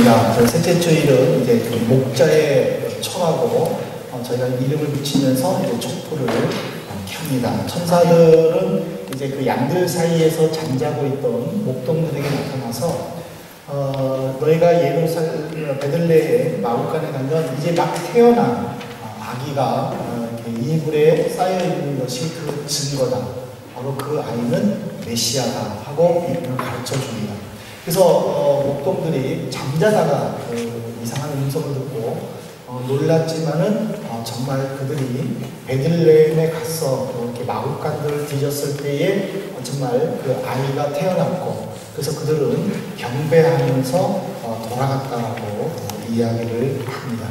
반갑습니다. 셋째 주일은 이제 그 목자의 초라고 저희가 이름을 붙이면서 이제 촛불을 켭니다. 천사들은 이제 그 양들 사이에서 잠자고 있던 목동들에게 나타나서 너희가 예루살렘 베들레헴 마구간에 가면 이제 막 태어난 아기가 이불에 쌓여 있는 것이 그 증거다. 바로 그 아이는 메시아다 하고 가르쳐 줍니다. 그래서 목동들이 잠자다가 이상한 음성을 듣고 놀랐지만은 정말 그들이 베들레헴에 가서 이렇게 마구간들을 뒤졌을 때에 정말 그 아이가 태어났고, 그래서 그들은 경배하면서 돌아갔다라고 이야기를 합니다.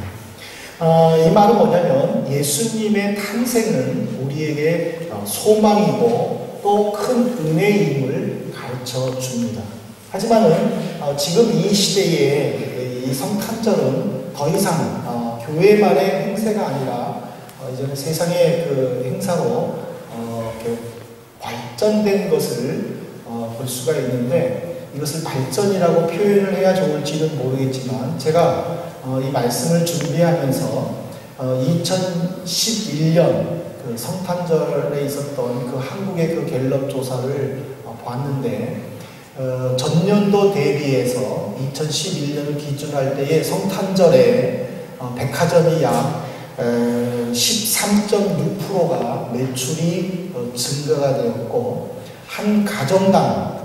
이 말은 뭐냐면 예수님의 탄생은 우리에게 소망이고 또 큰 은혜임을 가르쳐 줍니다. 하지만은 지금 이 시대에 이 성탄절은 더 이상 교회만의 행사가 아니라 이제는 세상의 그 행사로 발전된 것을 볼 수가 있는데, 이것을 발전이라고 표현을 해야 좋을지는 모르겠지만 제가 이 말씀을 준비하면서 2011년 그 성탄절에 있었던 그 한국의 그 갤럽 조사를 봤는데, 전년도 대비해서 2011년을 기준할 때에 성탄절에 백화점이 약 13.6%가 매출이 증가가 되었고, 한 가정당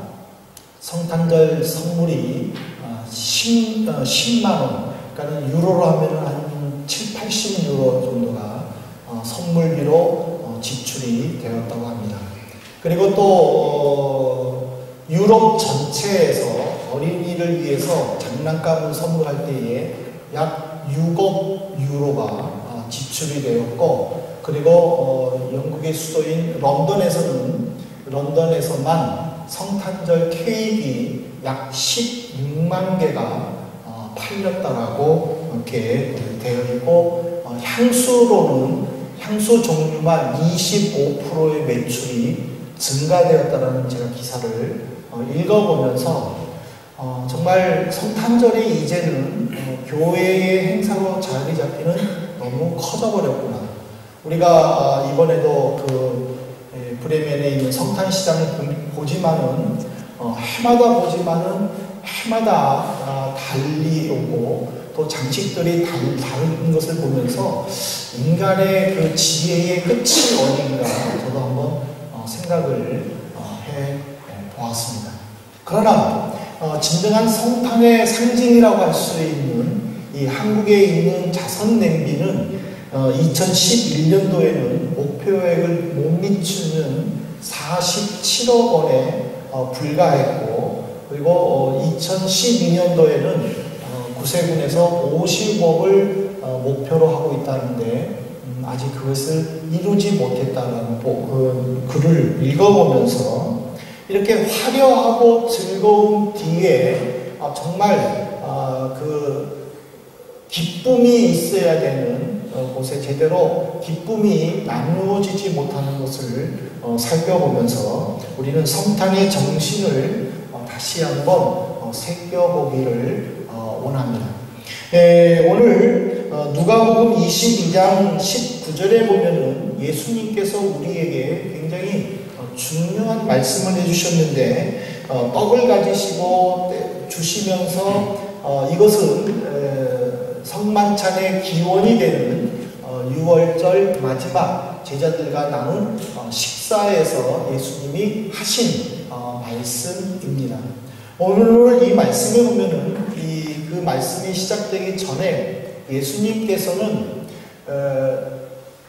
성탄절 선물이 10만원, 그러니까 유로로 하면 한 7, 80유로 정도가 선물비로 지출이 되었다고 합니다. 그리고 또 유럽 전체에서 어린이를 위해서 장난감을 선물할 때에 약 6억 유로가 지출이 되었고, 그리고 영국의 수도인 런던에서만 성탄절 케이크 약 16만 개가 팔렸다라고 이렇게 되어 있고, 향수 종류만 25%의 매출이 증가되었다라는 제가 기사를 읽어보면서 정말 성탄절이 이제는 교회의 행사로 자리 잡기는 너무 커져버렸구나. 우리가 이번에도 그 브레멘에 있는 성탄시장을 보지만은 해마다 달리 오고 또 장식들이 다른 것을 보면서 인간의 그 지혜의 끝이 어딘가 저도 한번 생각을 해 보았습니다. 그러나 진정한 성탄의 상징이라고 할 수 있는 이 한국에 있는 자선 냄비는 2011년도에는 목표액을 못 미치는 47억 원에 불과했고, 그리고 2012년도에는 구세군에서 50억을 목표로 하고 있다는데 아직 그것을 이루지 못했다는 그 글을 읽어보면서 이렇게 화려하고 즐거운 뒤에 정말 그 기쁨이 있어야 되는 곳에 제대로 기쁨이 나누어지지 못하는 것을 살펴보면서 우리는 성탄의 정신을 다시 한번 새겨보기를 원합니다. 오늘 누가복음 22장 19절에 보면은 예수님께서 우리에게 굉장히 중요한 말씀을 해주셨는데, 떡을 가지시고 주시면서 이것은 성만찬의 기원이 되는 6월절 마지막 제자들과 나눈 식사에서 예수님이 하신 말씀입니다. 오늘 이 말씀에 보면은 그 말씀이 시작되기 전에 예수님께서는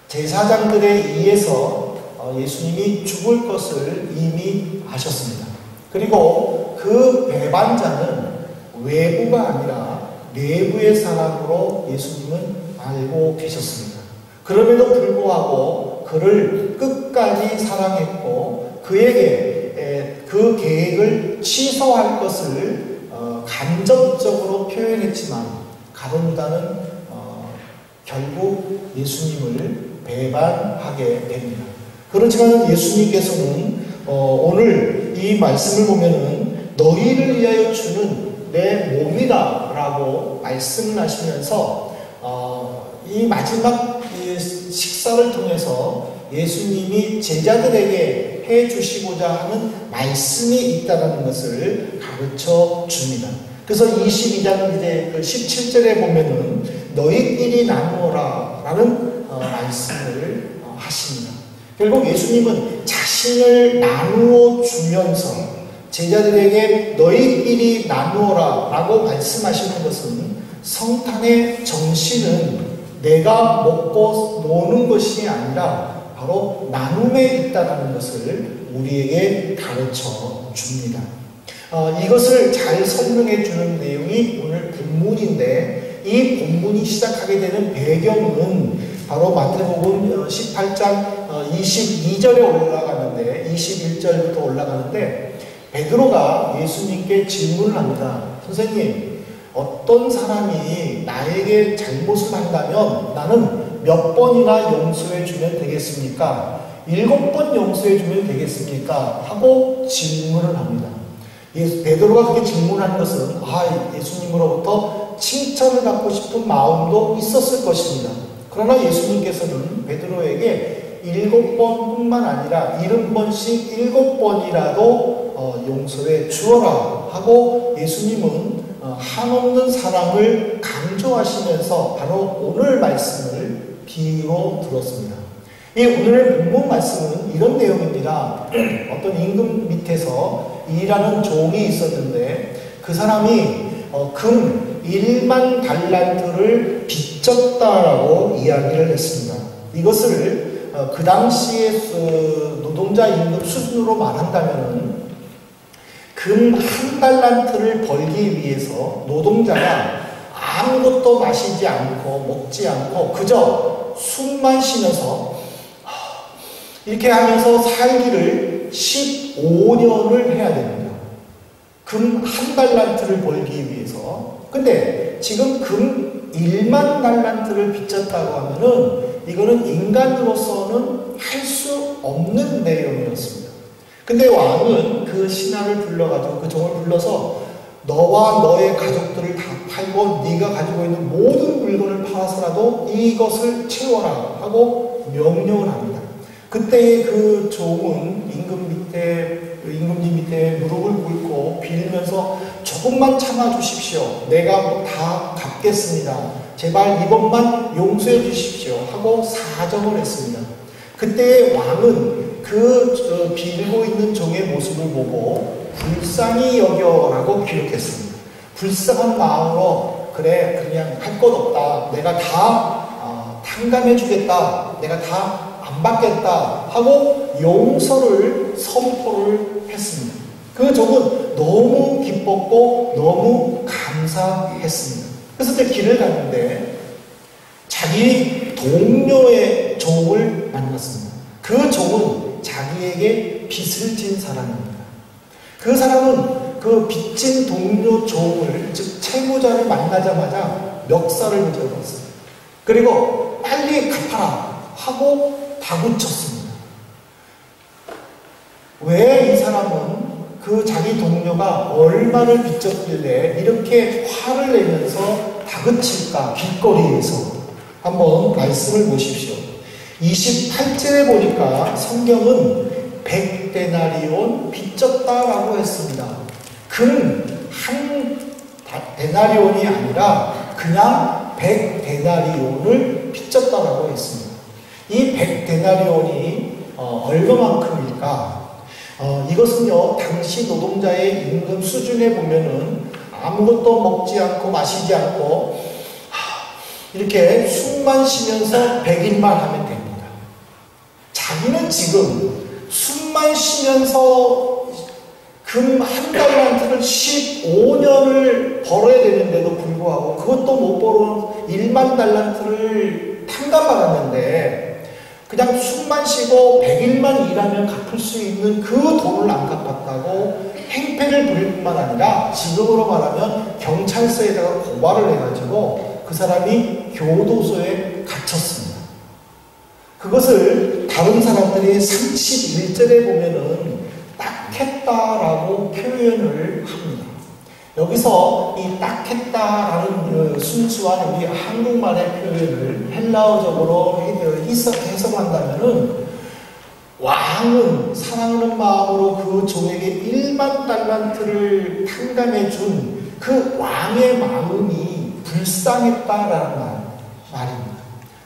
제사장들에 의해서 예수님이 죽을 것을 이미 아셨습니다. 그리고 그 배반자는 외부가 아니라 내부의 사람으로 예수님은 알고 계셨습니다. 그럼에도 불구하고 그를 끝까지 사랑했고 그에게 그 계획을 취소할 것을 간접적으로 표현했지만 가룟유다는 결국 예수님을 배반하게 됩니다. 그렇지만 예수님께서는 오늘 이 말씀을 보면은 너희를 위하여 주는 내 몸이다 라고 말씀을 하시면서 이 마지막 식사를 통해서 예수님이 제자들에게 해주시고자 하는 말씀이 있다는 것을 가르쳐 줍니다. 그래서 22장 이제 17절에 보면은 너희끼리 나누어라 라는 말씀을 하십니다. 결국 예수님은 자신을 나누어 주면서 제자들에게 너희끼리 나누어라 라고 말씀하시는 것은 성탄의 정신은 내가 먹고 노는 것이 아니라 바로 나눔에 있다는 것을 우리에게 가르쳐 줍니다. 이것을 잘 설명해 주는 내용이 오늘 본문인데, 이 본문이 시작하게 되는 배경은 바로 마태복음 18장 22절에 올라가는데, 21절부터 올라가는데, 베드로가 예수님께 질문을 합니다. 선생님, 어떤 사람이 나에게 잘못을 한다면 나는 몇 번이나 용서해 주면 되겠습니까? 7번 용서해 주면 되겠습니까? 하고 질문을 합니다. 베드로가 그렇게 질문한 것은 예수님으로부터 칭찬을 받고 싶은 마음도 있었을 것입니다. 그러나 예수님께서는 베드로에게 7번뿐만 아니라 70번씩 7번이라도 용서해 주어라 하고 예수님은 한없는 사랑을 강조하시면서 바로 오늘 말씀을 비유로 들었습니다. 이 오늘의 본문 말씀은 이런 내용입니다. 어떤 임금 밑에서 일하는 종이 있었는데 그 사람이 금 1만 달란트를 빚졌다라고 이야기를 했습니다. 이것을 그 당시의 노동자 임금 수준으로 말한다면 금 1달란트를 벌기 위해서 노동자가 아무것도 마시지 않고 먹지 않고 그저 숨만 쉬면서 이렇게 하면서 살기를 15년을 해야 됩니다. 금 1달란트를 벌기 위해서. 근데 지금 금 1만 달란트를 빚졌다고 하면은 이거는 인간으로서는 할 수 없는 내용이었습니다. 근데 왕은 그 신하를 불러가지고 그 종을 불러서 너와 너의 가족들을 다 팔고 네가 가지고 있는 모든 물건을 팔아서라도 이것을 채워라 하고 명령을 합니다. 그때 그 종은 임금님 밑에 무릎을 꿇고 빌면서 조금만 참아주십시오. 내가 다 갚겠습니다. 제발 이번만 용서해 주십시오 하고 사정을 했습니다. 그때 왕은 그 빌고 있는 종의 모습을 보고 불쌍히 여겨라고 기록했습니다. 불쌍한 마음으로 그래 그냥 할 것 없다. 내가 다 탕감해 주겠다. 내가 다 안 받겠다 하고 용서를 선포를 했습니다. 그 종은 너무 기뻤고 너무 감사했습니다. 그래서 이제 길을 갔는데 자기 동료의 종을 만났습니다. 그 종은 자기에게 빚을 진 사람입니다. 그 사람은 그 빚진 동료 종을, 즉 채무자를 만나자마자 멱살을 붙여봤어요. 그리고 빨리 갚아라 하고 다구쳤습니다. 왜 이 사람은 그 자기 동료가 얼마를 빚졌길래 이렇게 화를 내면서 다그칠까? 길거리에서. 한번 말씀을 보십시오. 28절에 보니까 성경은 100데나리온 빚졌다라고 했습니다. 금 한 데나리온이 아니라 그냥 100데나리온을 빚졌다라고 했습니다. 이 100데나리온이 얼마만큼일까? 이것은요, 당시 노동자의 임금 수준에 보면은 아무것도 먹지 않고 마시지 않고 이렇게 숨만 쉬면서 100일만 하면 됩니다. 자기는 지금 숨만 쉬면서 금 1달란트를 15년을 벌어야 되는데도 불구하고 그것도 못 벌어 1만 달란트를 탕감받았는데 그냥 숨만 쉬고 100일만 일하면 갚을 수 있는 그 돈을 안 갚았다고 행패를 부릴 뿐만 아니라 지금으로 말하면 경찰서에다가 고발을 해가지고 그 사람이 교도소에 갇혔습니다. 그것을 다른 사람들이 31절에 보면은 딱 했다라고 표현을 합니다. 여기서 이 딱했다라는 그 순수한 우리 한국말의 표현을 헬라어적으로 해석한다면은 왕은 사랑하는 마음으로 그 종에게 1만 달란트를 탕감해 준 그 왕의 마음이 불쌍했다라는 말입니다.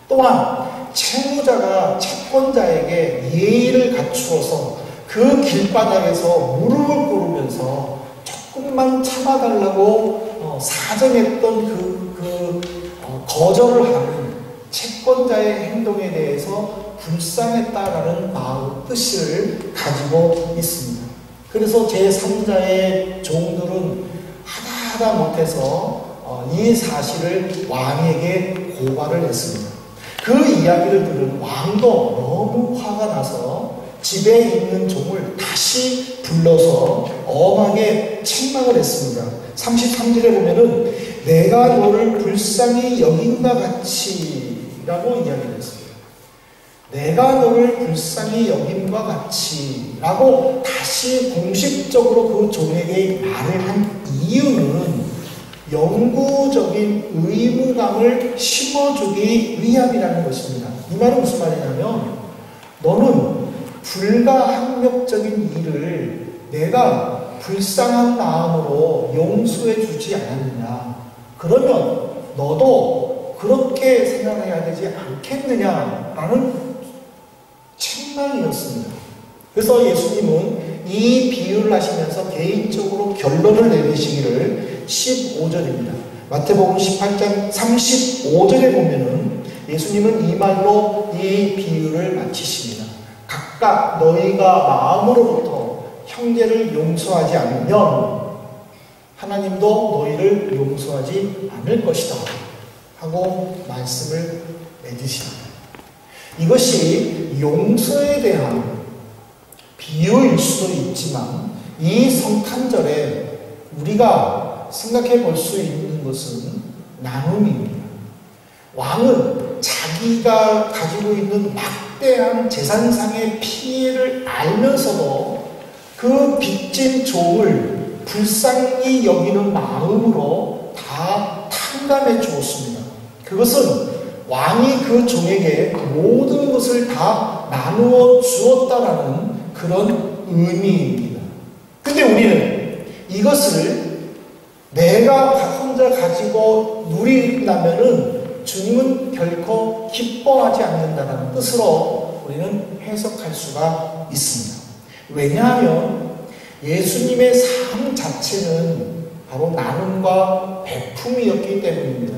또한 채무자가 채권자에게 예의를 갖추어서 그 길바닥에서 무릎을 꿇으면서 조금만 참아달라고 사정했던 거절을 하는 채권자의 행동에 대해서 불쌍했다라는 마음 뜻을 가지고 있습니다. 그래서 제3자의 종들은 하다 못해서 이 사실을 왕에게 고발을 했습니다. 그 이야기를 들은 왕도 너무 화가 나서 집에 있는 종을 다시 불러서 엄하게 책망을 했습니다. 33절에 보면은 내가 너를 불쌍히 여긴과 같이 라고 이야기를 했습니다. 내가 너를 불쌍히 여김과 같이 라고 다시 공식적으로 그 종에게 말을 한 이유는 영구적인 의무감을 심어주기 위함이라는 것입니다. 이 말은 무슨 말이냐면 너는 불가항력적인 일을 내가 불쌍한 마음으로 용서해 주지 않았느냐. 그러면 너도 그렇게 생각해야 되지 않겠느냐라는 책망이었습니다. 그래서 예수님은 이 비유를 하시면서 개인적으로 결론을 내리시기를 15절입니다. 마태복음 18장 35절에 보면은 예수님은 이 말로 이 비유를 마치십니다. 각각 너희가 마음으로부터 형제를 용서하지 않으면 하나님도 너희를 용서하지 않을 것이다 하고 말씀을 해주십니다. 이것이 용서에 대한 비유일 수도 있지만 이 성탄절에 우리가 생각해 볼 수 있는 것은 나눔입니다. 왕은 자기가 가지고 있는 막대한 재산상의 피해를 알면서도 그 빚진 종을 불쌍히 여기는 마음으로 다 탕감해 주었습니다. 그것은 왕이 그 종에게 모든 것을 다 나누어 주었다라는 그런 의미입니다. 근데 우리는 이것을 내가 혼자 가지고 누린다면은 주님은 결코 기뻐하지 않는다는 뜻으로 우리는 해석할 수가 있습니다. 왜냐하면 예수님의 삶 자체는 바로 나눔과 배품이었기 때문입니다.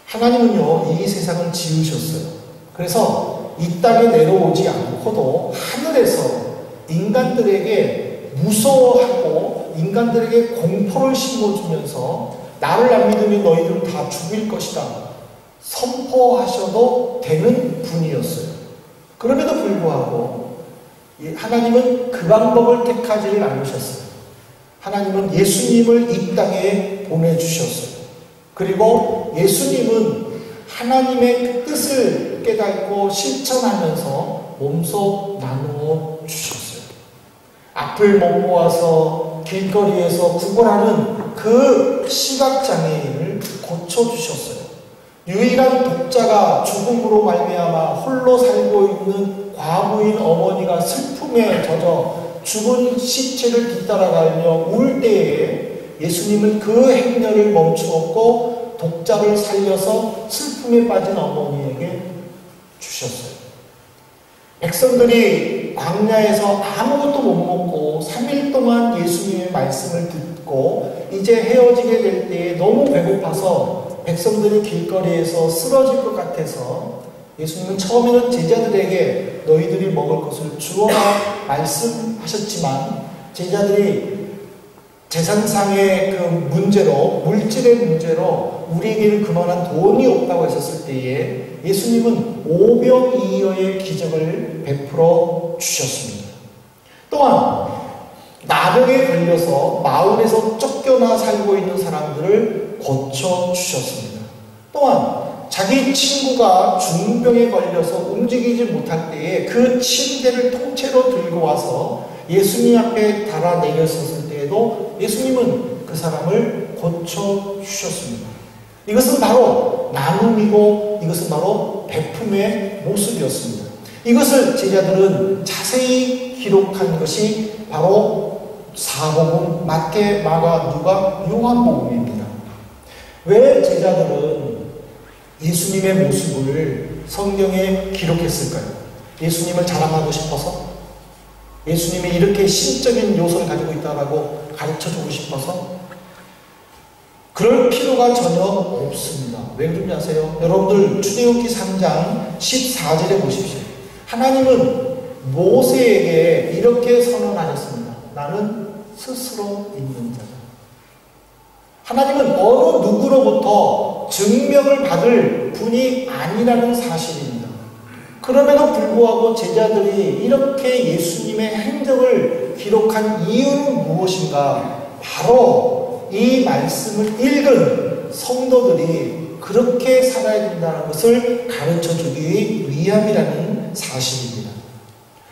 하나님은요, 이 세상을 지으셨어요. 그래서 이 땅에 내려오지 않고도 하늘에서 인간들에게 무서워하고 인간들에게 공포를 심어주면서 나를 안 믿으면 너희들은 다 죽일 것이다 선포하셔도 되는 분이었어요. 그럼에도 불구하고 하나님은 그 방법을 택하지를 않으셨어요. 하나님은 예수님을 이 땅에 보내주셨어요. 그리고 예수님은 하나님의 뜻을 깨닫고 실천하면서 몸소 나누어 주셨어요. 앞을 못 보아서 길거리에서 구걸하는 그 시각장애인을 고쳐주셨어요. 유일한 독자가 죽음으로 말미암아 홀로 살고 있는 과부인 어머니가 슬픔에 젖어 죽은 시체를 뒤따라가며 울 때에 예수님은 그 행렬을 멈추었고 독자를 살려서 슬픔에 빠진 어머니에게 주셨어요. 백성들이 광야에서 아무것도 못 먹고 3일 동안 예수님의 말씀을 듣고 이제 헤어지게 될 때에 너무 배고파서 백성들이 길거리에서 쓰러질 것 같아서 예수님은 처음에는 제자들에게 너희들이 먹을 것을 주어라 말씀하셨지만 제자들이 재산상의 그 문제로, 물질의 문제로 우리에게는 그만한 돈이 없다고 했었을 때에 예수님은 오병이어의 기적을 베풀어 주셨습니다. 또한 나병에 걸려서 마을에서 쫓겨나 살고 있는 사람들을 고쳐주셨습니다. 또한 자기 친구가 중병에 걸려서 움직이지 못할 때에 그 침대를 통째로 들고 와서 예수님 앞에 달아 내렸었을 때에도 예수님은 그 사람을 고쳐주셨습니다. 이것은 바로 나눔이고 이것은 바로 베품의 모습이었습니다. 이것을 제자들은 자세히 기록한 것이 바로 사복음, 마태, 마가, 누가, 요한복음입니다. 왜 제자들은 예수님의 모습을 성경에 기록했을까요? 예수님을 자랑하고 싶어서? 예수님이 이렇게 신적인 요소를 가지고 있다고 가르쳐주고 싶어서? 그럴 필요가 전혀 없습니다. 왜 그런지 아세요? 여러분들 출애굽기 3장 14절에 보십시오. 하나님은 모세에게 이렇게 선언하셨습니다. 나는 스스로 있는 자다. 하나님은 어느 누구로부터 증명을 받을 분이 아니라는 사실입니다. 그럼에도 불구하고 제자들이 이렇게 예수님의 행적을 기록한 이유는 무엇인가? 바로 이 말씀을 읽은 성도들이 그렇게 살아야 된다는 것을 가르쳐주기 위함이라는 사실입니다.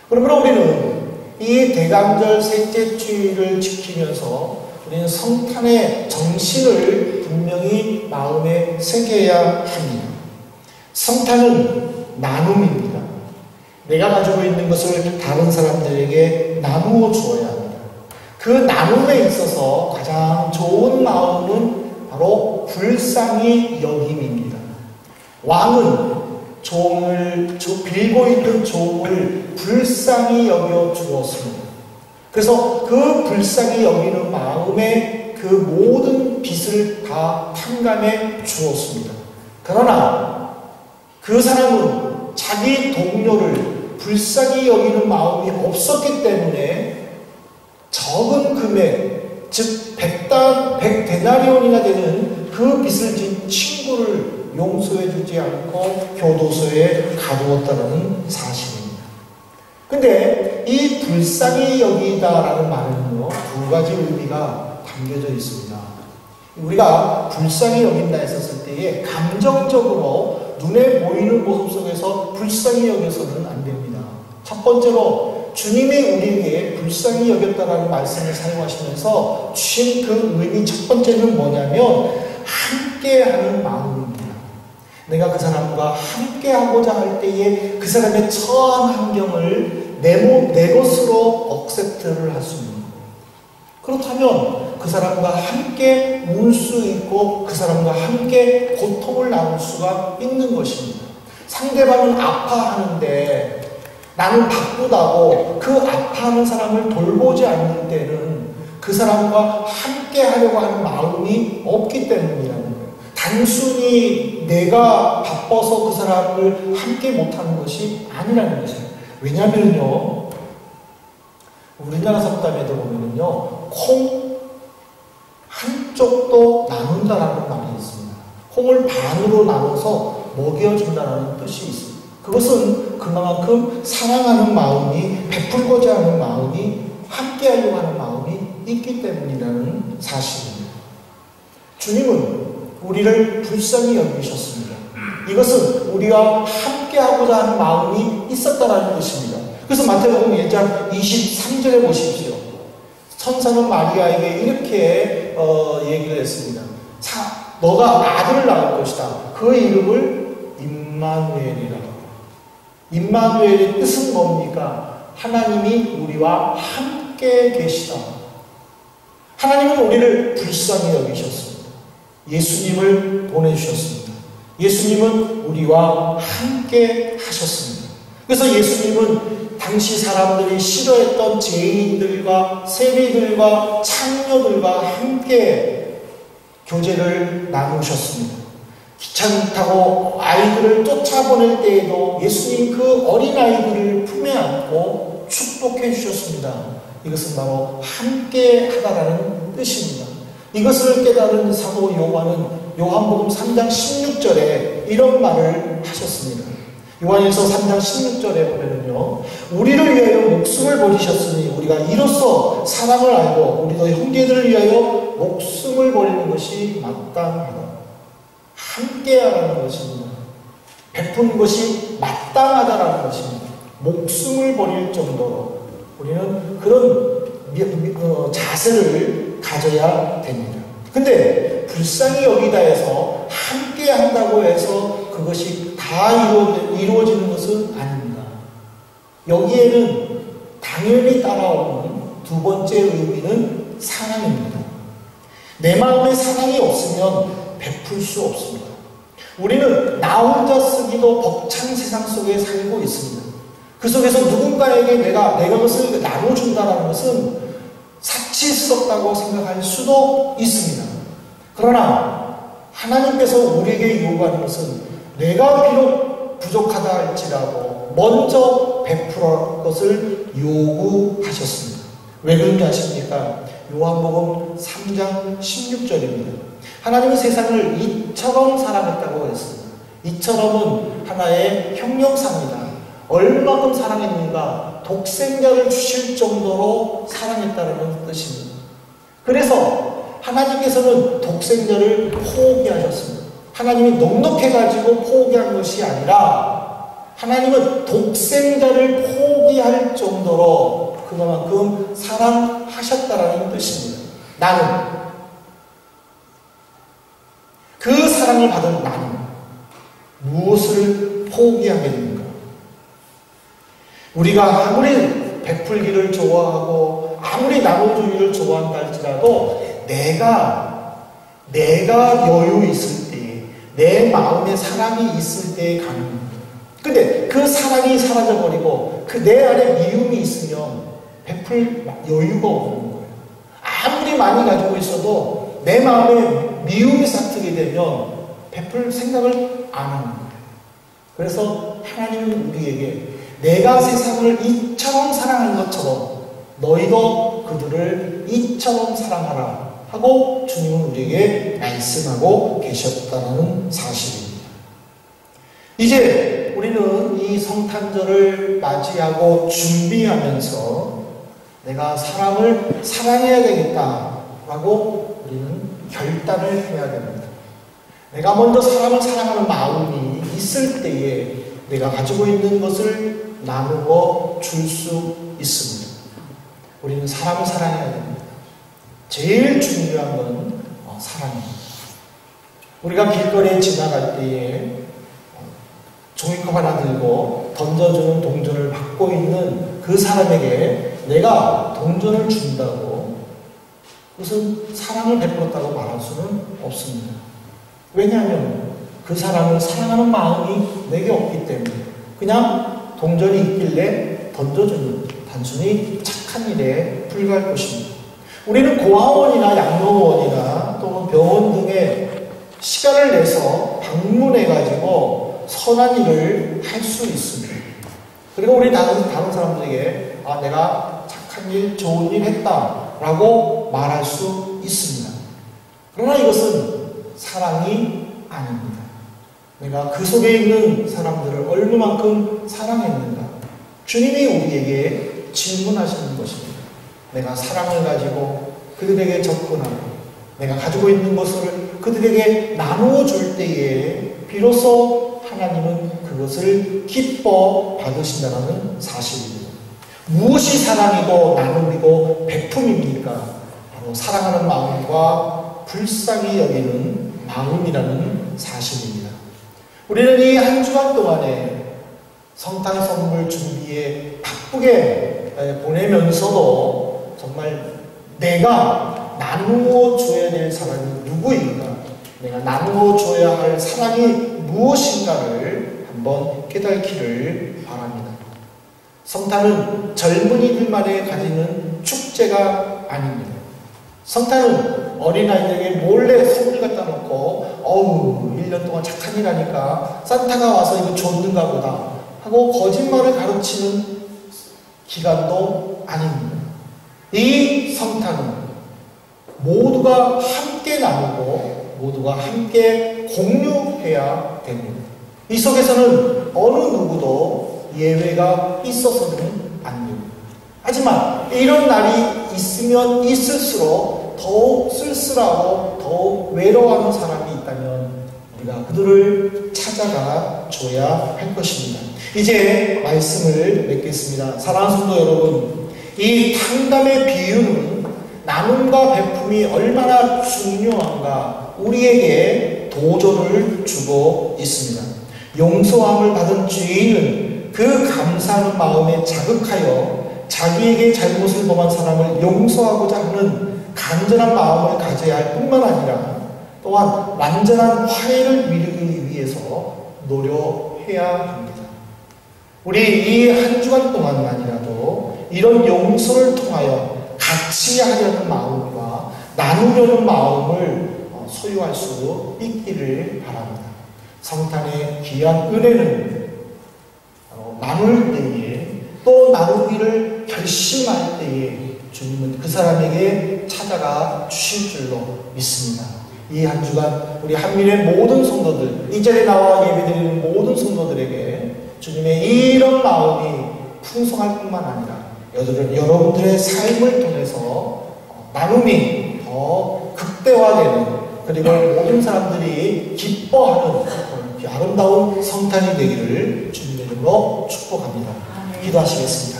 그러므로 우리는 이 대감절 셋째 주일을 지키면서 우리는 성탄의 정신을 분명히 마음에 새겨야 합니다. 성탄은 나눔입니다. 내가 가지고 있는 것을 다른 사람들에게 나누어 주어야 합니다. 그 나눔에 있어서 가장 좋은 마음은 바로 불쌍히 여김입니다. 왕은 빌고 있는 종을 불쌍히 여겨 주었습니다. 그래서 그 불쌍히 여기는 마음에 그 모든 빚을 다 탕감해 주었습니다. 그러나 그 사람은 자기 동료를 불쌍히 여기는 마음이 없었기 때문에 적은 금액, 즉 100데나리온이나 되는 그 빚을 진 친구를 용서해 주지 않고 교도소에 가두었다는 사실입니다. 근데 이 불쌍히 여기다라는 말은요, 두 가지 의미가 담겨져 있습니다. 우리가 불쌍히 여긴다 했었을 때에 감정적으로 눈에 보이는 모습 속에서 불쌍히 여겨서는 안 됩니다. 첫 번째로 주님이 우리에게 불쌍히 여겼다라는 말씀을 사용하시면서 주신 그 의미 첫 번째는 뭐냐면 함께하는 마음입니다. 내가 그 사람과 함께하고자 할 때에 그 사람의 처한 환경을 내 것으로 억셉트를 할 수 있는 거예요. 그렇다면 그 사람과 함께 울 수 있고 그 사람과 함께 고통을 나눌 수가 있는 것입니다. 상대방은 아파하는데 나는 바쁘다고 그 아파하는 사람을 돌보지 않는 때는 그 사람과 함께 하려고 하는 마음이 없기 때문이라는 거예요. 단순히 내가 바빠서 그 사람을 함께 못하는 것이 아니라는 것이에요. 왜냐면요, 우리나라 속담에도 보면요, 콩 한쪽도 나눈다라는 말이 있습니다. 콩을 반으로 나눠서 먹여준다는 뜻이 있습니다. 그것은 그만큼 사랑하는 마음이, 베풀고자 하는 마음이, 함께하려고 하는 마음이 있기 때문이라는 사실입니다. 주님은 우리를 불쌍히 여기셨습니다. 이것은 우리가 함께하고자 하는 마음이 있었다는 것입니다. 그래서 마태복음 1장 23절에 보십시오. 천사는 마리아에게 이렇게 얘기를 했습니다. 너가 아들을 낳을 것이다. 그 이름을 임마누엘이라고. 임마누엘의 뜻은 뭡니까? 하나님이 우리와 함께 계시다. 하나님은 우리를 불쌍히 여기셨습니다. 예수님을 보내주셨습니다. 예수님은 우리와 함께 하셨습니다. 그래서 예수님은 당시 사람들이 싫어했던 죄인들과 세리들과 창녀들과 함께 교제를 나누셨습니다. 기차 타고 아이들을 쫓아보낼 때에도 예수님 그 어린아이들을 품에 안고 축복해 주셨습니다. 이것은 바로 함께 하다라는 뜻입니다. 이것을 깨달은 사도 요한은 요한복음 3장 16절에 이런 말을 하셨습니다. 요한일서 3장 16절에 보면은요, 우리를 위하여 목숨을 버리셨으니 우리가 이로써 사랑을 알고 우리도 형제들을 위하여 목숨을 버리는 것이 마땅하다. 함께하라는 것입니다. 베푸는 것이 마땅하다라는 것입니다. 목숨을 버릴 정도로 우리는 그런 자세를 가져야 됩니다. 근데 불쌍히 여기다 해서 함께 한다고 해서 그것이 다 이루어지는 것은 아닙니다. 여기에는 당연히 따라오는 두 번째 의미는 사랑입니다. 내 마음에 사랑이 없으면 베풀 수 없습니다. 우리는 나 혼자 쓰기도 벅찬 세상 속에 살고 있습니다. 그 속에서 누군가에게 내가 것을 나눠준다는 것은 사치스럽다고 생각할 수도 있습니다. 그러나 하나님께서 우리에게 요구하는 것은 내가 비록 부족하다 할지라도 먼저 베풀어 것을 요구하셨습니다. 왜 그런지 아십니까? 요한복음 3장 16절입니다. 하나님은 세상을 이처럼 사랑했다고 했습니다. 이처럼은 하나의 형용사입니다. 얼마큼 사랑했는가? 독생자를 주실 정도로 사랑했다는 뜻입니다. 그래서 하나님께서는 독생자를 포기하셨습니다. 하나님이 넉넉해가지고 포기한 것이 아니라 하나님은 독생자를 포기할 정도로 그만큼 사랑하셨다라는 뜻입니다. 나는, 그 사랑을 받은 나는 무엇을 포기하겠는가? 우리가 아무리 베풀기를 좋아하고 아무리 나눠주기를 좋아한다 할지라도 내가 여유 있을 때, 내 마음에 사랑이 있을 때에 가능합니다. 근데 그 사랑이 사라져버리고 그 내 안에 미움이 있으면 베풀 여유가 없는 거예요. 아무리 많이 가지고 있어도 내 마음에 미움이 싹트게 되면 베풀 생각을 안 하는 거예요. 그래서 하나님은 우리에게 내가 세상을 이처럼 사랑한 것처럼 너희도 그들을 이처럼 사랑하라 하고 주님은 우리에게 말씀하고 계셨다는 사실입니다. 이제 우리는 이 성탄절을 맞이하고 준비하면서 내가 사람을 사랑해야 되겠다라고 우리는 결단을 해야 됩니다. 내가 먼저 사람을 사랑하는 마음이 있을 때에 내가 가지고 있는 것을 나누어 줄 수 있습니다. 우리는 사람을 사랑해야 됩니다. 제일 중요한 건 사랑입니다. 우리가 길거리에 지나갈 때에 종이컵 하나 들고 던져주는 동전을 받고 있는 그 사람에게 내가 동전을 준다고 그것은 사랑을 베풀었다고 말할 수는 없습니다. 왜냐하면 그 사람을 사랑하는 마음이 내게 없기 때문에 그냥 동전이 있길래 던져주는 단순히 착한 일에 불과할 것입니다. 우리는 고아원이나 양로원이나 또는 병원 등에 시간을 내서 방문해가지고 선한 일을 할 수 있습니다. 그리고 우리 다른 사람들에게 내가 착한 일, 좋은 일 했다라고 말할 수 있습니다. 그러나 이것은 사랑이 아닙니다. 내가 그 속에 있는 사람들을 얼마만큼 사랑했는가? 주님이 우리에게 질문하시는 것입니다. 내가 사랑을 가지고 그들에게 접근하고 내가 가지고 있는 것을 그들에게 나누어 줄 때에 비로소 하나님은 그것을 기뻐 받으신다는 사실입니다. 무엇이 사랑이고 나눔이고 베품입니까? 바로 사랑하는 마음과 불쌍히 여기는 마음이라는 사실입니다. 우리는 이 한 주간 동안에 성탄 선물 준비에 바쁘게 보내면서도 정말 내가 나누어 줘야 될 사람이 누구인가? 내가 나누어 줘야 할 사랑이 무엇인가를 한번 깨닫기를 바랍니다. 성탄은 젊은이들만이 가지는 축제가 아닙니다. 성탄은 어린아이들에게 몰래 선물 갖다 놓고 1년 동안 착한 일 하니까 산타가 와서 이거 줬는가 보다 하고 거짓말을 가르치는 기간도 아닙니다. 이 성탄은 모두가 함께 나누고 모두가 함께 공유해야 됩니다. 이 속에서는 어느 누구도 예외가 있어서는 안 됩니다. 하지만 이런 날이 있으면 있을수록 더욱 쓸쓸하고 더욱 외로워하는 사람이 있다면 우리가 그들을 찾아가 줘야 할 것입니다. 이제 말씀을 맺겠습니다. 사랑하는 성도 여러분, 이 탕감의 비유는 나눔과 베품이 얼마나 중요한가 우리에게 도전을 주고 있습니다. 용서함을 받은 죄인은 그 감사하는 마음에 자극하여 자기에게 잘못을 범한 사람을 용서하고자 하는 간절한 마음을 가져야 할 뿐만 아니라 또한 완전한 화해를 이루기 위해서 노력해야 합니다. 우리 이 한 주간 동안만이라도 이런 용서를 통하여 같이 하려는 마음과 나누려는 마음을 소유할 수 있기를 바랍니다. 성탄의 귀한 은혜는 나눌 때에 또 나누기를 결심할 때에 주님은 그 사람에게 찾아가 주실 줄로 믿습니다. 이 한 주간 우리 한민의 모든 성도들, 이 자리에 나와 예배드리는 모든 성도들에게 주님의 이런 마음이 풍성할 뿐만 아니라 여러분들의 삶을 통해서 나눔이 더 극대화되는, 그리고 모든 사람들이 기뻐하는 아름다운 성탄이 되기를 주님의 이름으로 축복합니다. 기도하시겠습니다.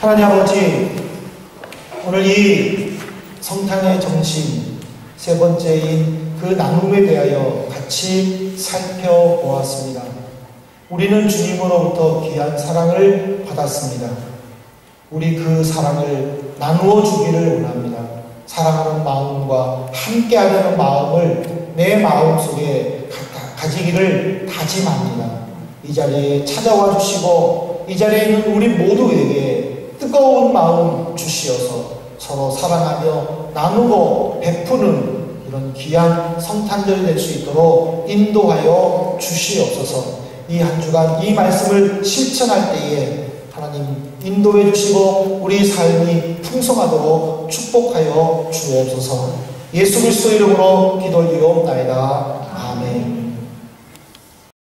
하나님 아버지, 오늘 이 성탄의 정신 세 번째인 그 나눔에 대하여 같이 살펴보았습니다. 우리는 주님으로부터 귀한 사랑을 받았습니다. 우리 그 사랑을 나누어 주기를 원합니다. 사랑하는 마음과 함께하려는 마음을 내 마음속에 가지기를 다짐합니다. 이 자리에 찾아와 주시고 이 자리에 있는 우리 모두에게 뜨거운 마음 주시어서 서로 사랑하며 나누고 베푸는 이런 귀한 성탄절이 될 수 있도록 인도하여 주시옵소서. 이 한 주간 이 말씀을 실천할 때에 하나님 인도해 주시고 우리 삶이 풍성하도록 축복하여 주옵소서. 예수 그리스도 이름으로 기도드리옵나이다. 아멘.